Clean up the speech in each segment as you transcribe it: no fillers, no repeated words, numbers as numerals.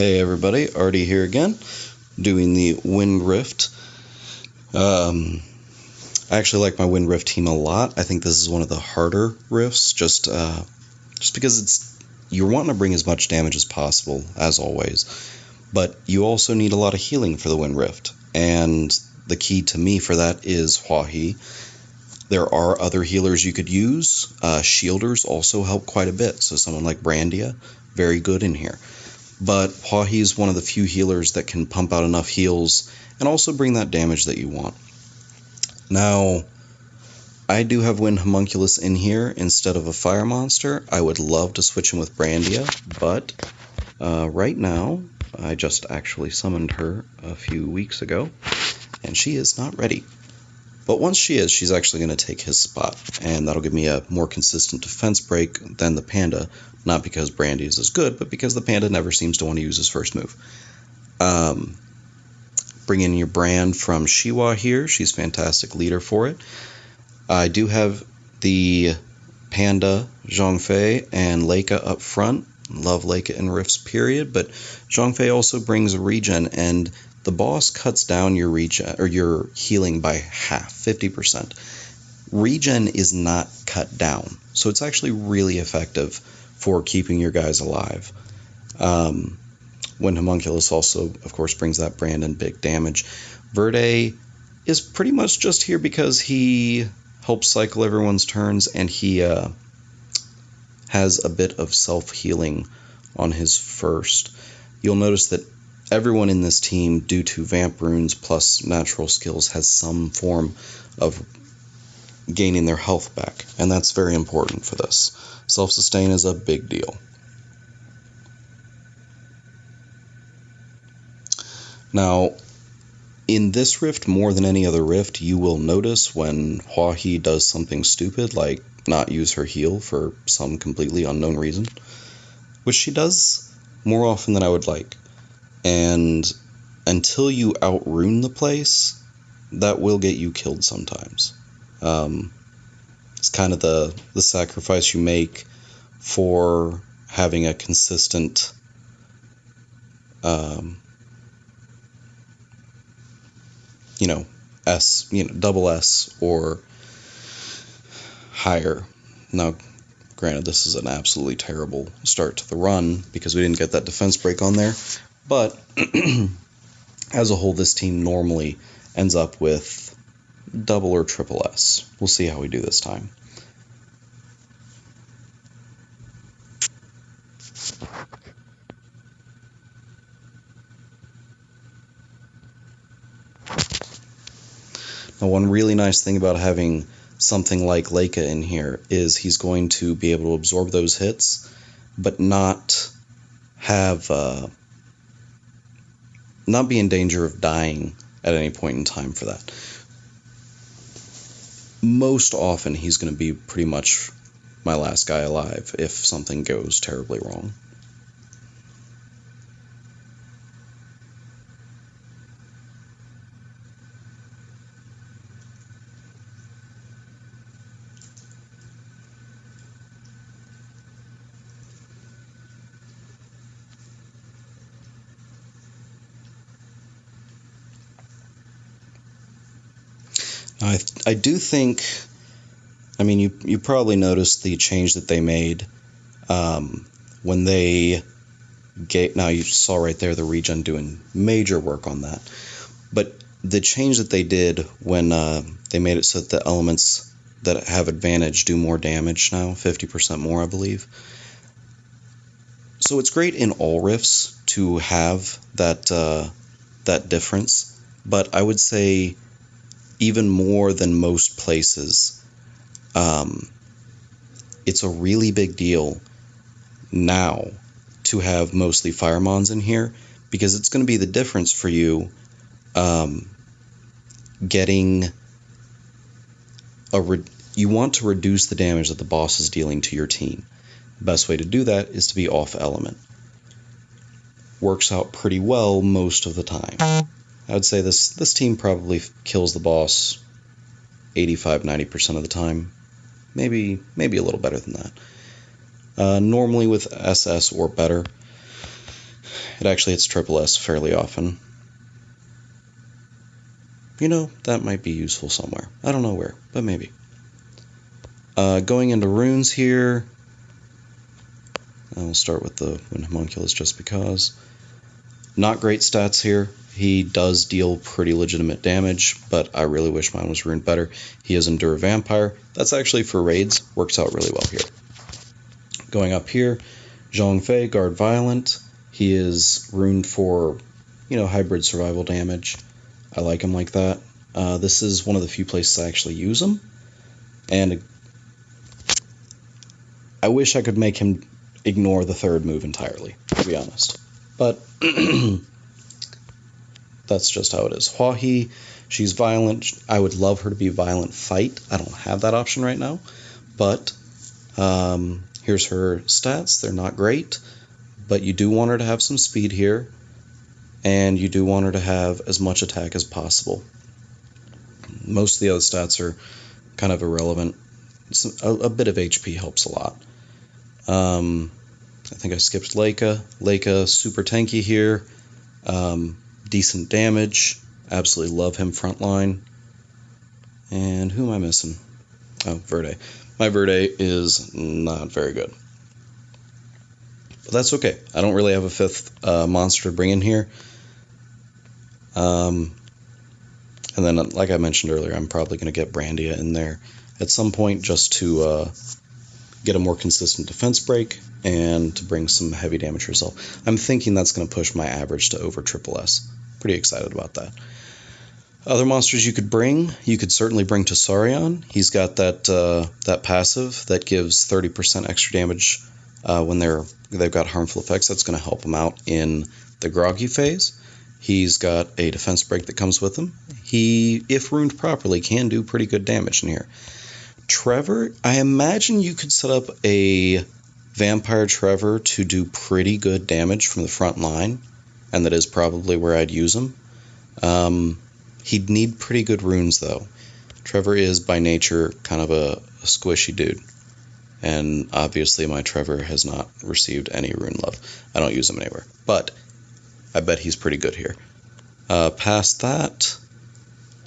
Hey everybody, Artie here again, doing the Wind Rift. I actually like my Wind Rift team a lot. I think this is one of the harder rifts, just because you're wanting to bring as much damage as possible, as always, but you also need a lot of healing for the Wind Rift, and the key to me for that is Hua He. There are other healers you could use. Shielders also help quite a bit, so someone like Brandia, very good in here. But Hua He is one of the few healers that can pump out enough heals and also bring that damage that you want. Now, I do have Wind Homunculus in here instead of a Fire Monster. I would love to switch him with Brandia, but right now, I just actually summoned her a few weeks ago, and she is not ready. But once she is, she's actually going to take his spot, and that'll give me a more consistent defense break than the Panda, not because Brandy is as good, but because the Panda never seems to want to use his first move. Bring in your Brand from Shiwa here. She's a fantastic leader for it. I do have the Panda, Zhongfei, and Leica up front. Love Leica in Rifts, period, but Zhongfei also brings a regen, and the boss cuts down your regen or your healing by half, 50%. Regen is not cut down, so it's actually really effective for keeping your guys alive. Wind Homunculus also, of course, brings that brand and big damage. Verde is pretty much just here because he helps cycle everyone's turns, and he has a bit of self-healing on his first. You'll notice that everyone in this team, due to Vamp Runes plus natural skills, has some form of gaining their health back, and that's very important for this. Self-sustain is a big deal. Now, in this rift, more than any other rift, you will notice when Hua He does something stupid, like not use her heal for some completely unknown reason, which she does more often than I would like. And until you outrune the place, that will get you killed sometimes. It's kind of the sacrifice you make for having a consistent double S or higher. Now, granted, this is an absolutely terrible start to the run because we didn't get that defense break on there. But as a whole, this team normally ends up with double or triple S. We'll see how we do this time. Now, one really nice thing about having something like Leica in here is he's going to be able to absorb those hits, but not be in danger of dying at any point in time for that. Most often, he's going to be pretty much my last guy alive if something goes terribly wrong. I do think, you probably noticed the change that they made when they now you saw right there the regen doing major work on that. But the change that they did when they made it so that the elements that have advantage do more damage now, 50% more, I believe. So it's great in all rifts to have that difference, but I would say even more than most places, it's a really big deal now to have mostly Firemons in here, because it's going to be the difference for you you want to reduce the damage that the boss is dealing to your team. The best way to do that is to be off element. Works out pretty well most of the time. I would say this team probably kills the boss 85-90% of the time. Maybe a little better than that. Normally with SS or better. it actually hits triple S fairly often. You know, that might be useful somewhere. I don't know where, but maybe. Going into runes here, I'll start with the Wind Homunculus just because. Not great stats here. He does deal pretty legitimate damage, but I really wish mine was runed better. He is Endure Vampire. That's actually for raids. Works out really well here. Going up here, Zhongfei, Guard Violent. He is runed for, hybrid survival damage. I like him like that. This is one of the few places I actually use him. And I wish I could make him ignore the third move entirely, to be honest. But that's just how it is. Hua He, she's violent. I would love her to be violent fight. I don't have that option right now. But here's her stats. They're not great. But you do want her to have some speed here. And you do want her to have as much attack as possible. Most of the other stats are kind of irrelevant. A bit of HP helps a lot. I think I skipped Leica. Leica, super tanky here. Decent damage. Absolutely love him frontline. And who am I missing? Oh, Verde. My Verde is not very good. But that's okay. I don't really have a fifth monster to bring in here. And then, like I mentioned earlier, I'm probably going to get Brandia in there at some point just to get a more consistent defense break and to bring some heavy damage result. I'm thinking that's going to push my average to over triple S. Pretty excited about that. Other monsters you could certainly bring Tessarion. He's got that passive that gives 30% extra damage when they've got harmful effects. That's going to help him out in the groggy phase. He's got a defense break that comes with him. He, if runed properly, can do pretty good damage in here. Trevor, I imagine you could set up a Vampire Trevor to do pretty good damage from the front line, and that is probably where I'd use him. He'd need pretty good runes, though. Trevor is, by nature, kind of a squishy dude, and obviously my Trevor has not received any rune love. I don't use him anywhere, but I bet he's pretty good here. Past that,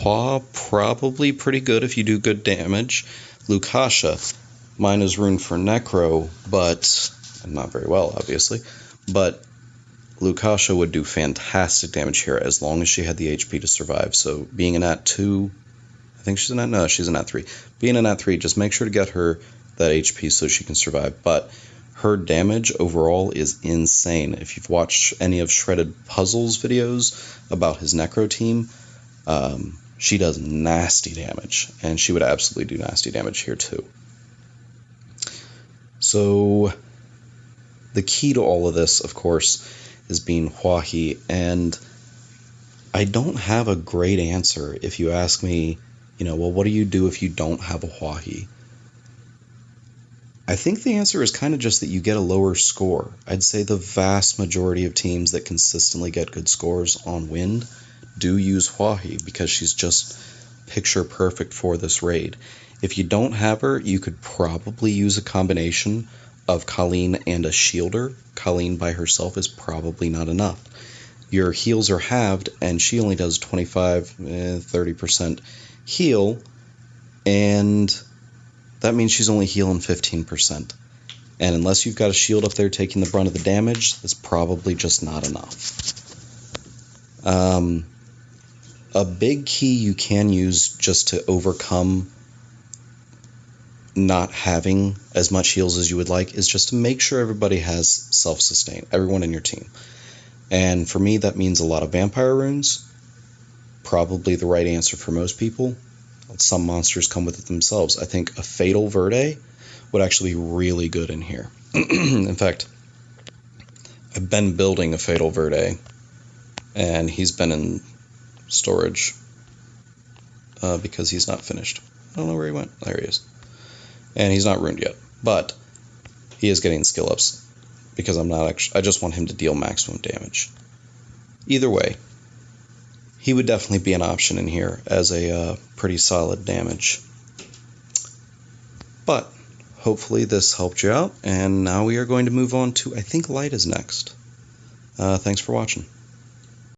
Hua, probably pretty good if you do good damage. Lukasha, mine is runed for Necro, but not very well, obviously. But Lukasha would do fantastic damage here as long as she had the HP to survive. So being an Nat 2, I think she's an Nat, no, she's a Nat 3. Being a Nat 3, just make sure to get her that HP so she can survive. But her damage overall is insane. If you've watched any of Shredded Puzzle's videos about his Necro team, she does nasty damage, and she would absolutely do nasty damage here too. So the key to all of this, of course, is being Hua He, and I don't have a great answer if you ask me, well, what do you do if you don't have a Hua He? I think the answer is kind of just that you get a lower score. I'd say the vast majority of teams that consistently get good scores on Wind do use Hua He because she's just picture perfect for this raid. If you don't have her, you could probably use a combination of Colleen and a Shielder. Colleen by herself is probably not enough. Your heals are halved, and she only does 25-30% heal, and that means she's only healing 15%. And unless you've got a shield up there taking the brunt of the damage, that's probably just not enough. A big key you can use just to overcome not having as much heals as you would like is just to make sure everybody has self-sustain, everyone in your team. And for me, that means a lot of vampire runes, probably the right answer for most people. Some monsters come with it themselves. I think a Fatal Verde would actually be really good in here. In fact, I've been building a Fatal Verde, and he's been in storage because he's not finished. I don't know where he went. There he is. And he's not ruined yet, but he is getting skill ups because I just want him to deal maximum damage. Either way, he would definitely be an option in here as a pretty solid damage. But hopefully this helped you out, and now we are going to move on to, I think Light is next. Thanks for watching.